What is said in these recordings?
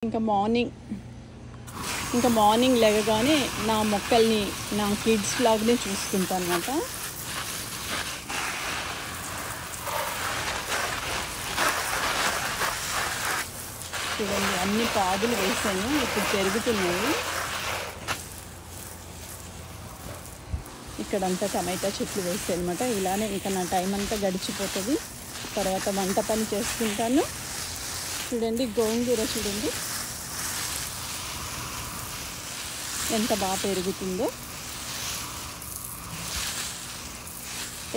ఇంకా మార్నింగ్ లేవగానే నా మొక్కల్ని నా కిడ్స్ లాగానే చూసుకుంటాను అన్నమాట. చూడండి, అన్ని పాదులు వేసాను, ఇప్పుడు పెరుగుతున్నాయి. ఇక్కడంతా టమాటా చెట్లు వేసాను అనమాట. ఇలానే ఇంకా నా టైం అంతా గడిచిపోతుంది. తర్వాత వంట పని చేసుకుంటాను. చూడండి, గోంగూర చూడండి ఎంత బాగా పెరుగుతుందో.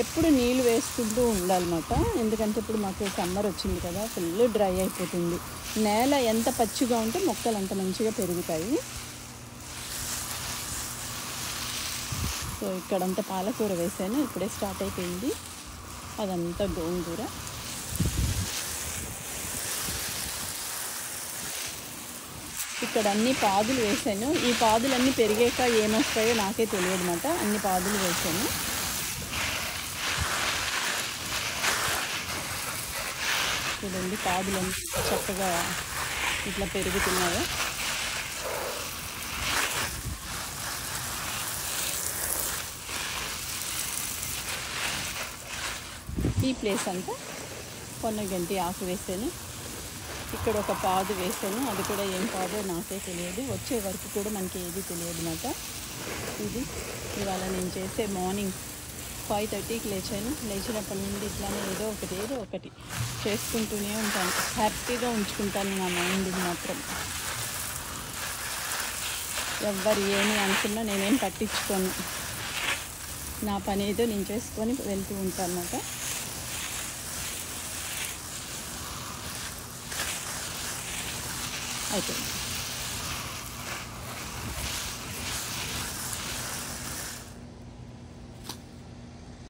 ఎప్పుడు నీళ్ళు వేసుకుంటూ ఉండాలన్నమాట. ఎందుకంటే ఇప్పుడు మాకు సమ్మర్ వచ్చింది కదా, ఫుల్ డ్రై అయిపోతుంది. నేల ఎంత పచ్చిగా ఉంటే మొక్కలు అంత మంచిగా పెరుగుతాయి. సో ఇక్కడంతా పాలకూర వేసాను, ఇప్పుడే స్టార్ట్ అయిపోయింది. అదంతా గోంగూర. ఇక్కడ అన్ని పాదులు వేసాను. ఈ పాదులన్నీ పెరిగాక ఏమొస్తాయో నాకే తెలియదు అన్నమాట. అన్ని పాదులు వేసాను. చూడండి, పాదులన్నీ చక్కగా ఇట్లా పెరుగుతున్నాయో. ఈ ప్లేస్ అంతా పొన్నగంటి ఆకు వేసాను. ఇక్కడ ఒక పాదు వేసాను, అది కూడా ఏం పాదో నాకే తెలియదు. వచ్చే వరకు కూడా మనకి ఏది తెలియదు అన్నమాట. ఇది ఇవాళ నేను చేసే మార్నింగ్ 5:30కి లేచాను. లేచినప్పటి నుండి ఇట్లానే ఏదో ఒకటి చేసుకుంటూనే ఉంటాను. హ్యాపీగా ఉంచుకుంటాను నా మైండ్ని మాత్రం. ఎవ్వరు ఏమి అనుకున్నా నేనేం పట్టించుకోను. నా పని ఏదో నేను చేసుకొని వెళ్తూ ఉంటాను అన్నమాట. అయిపోయింది.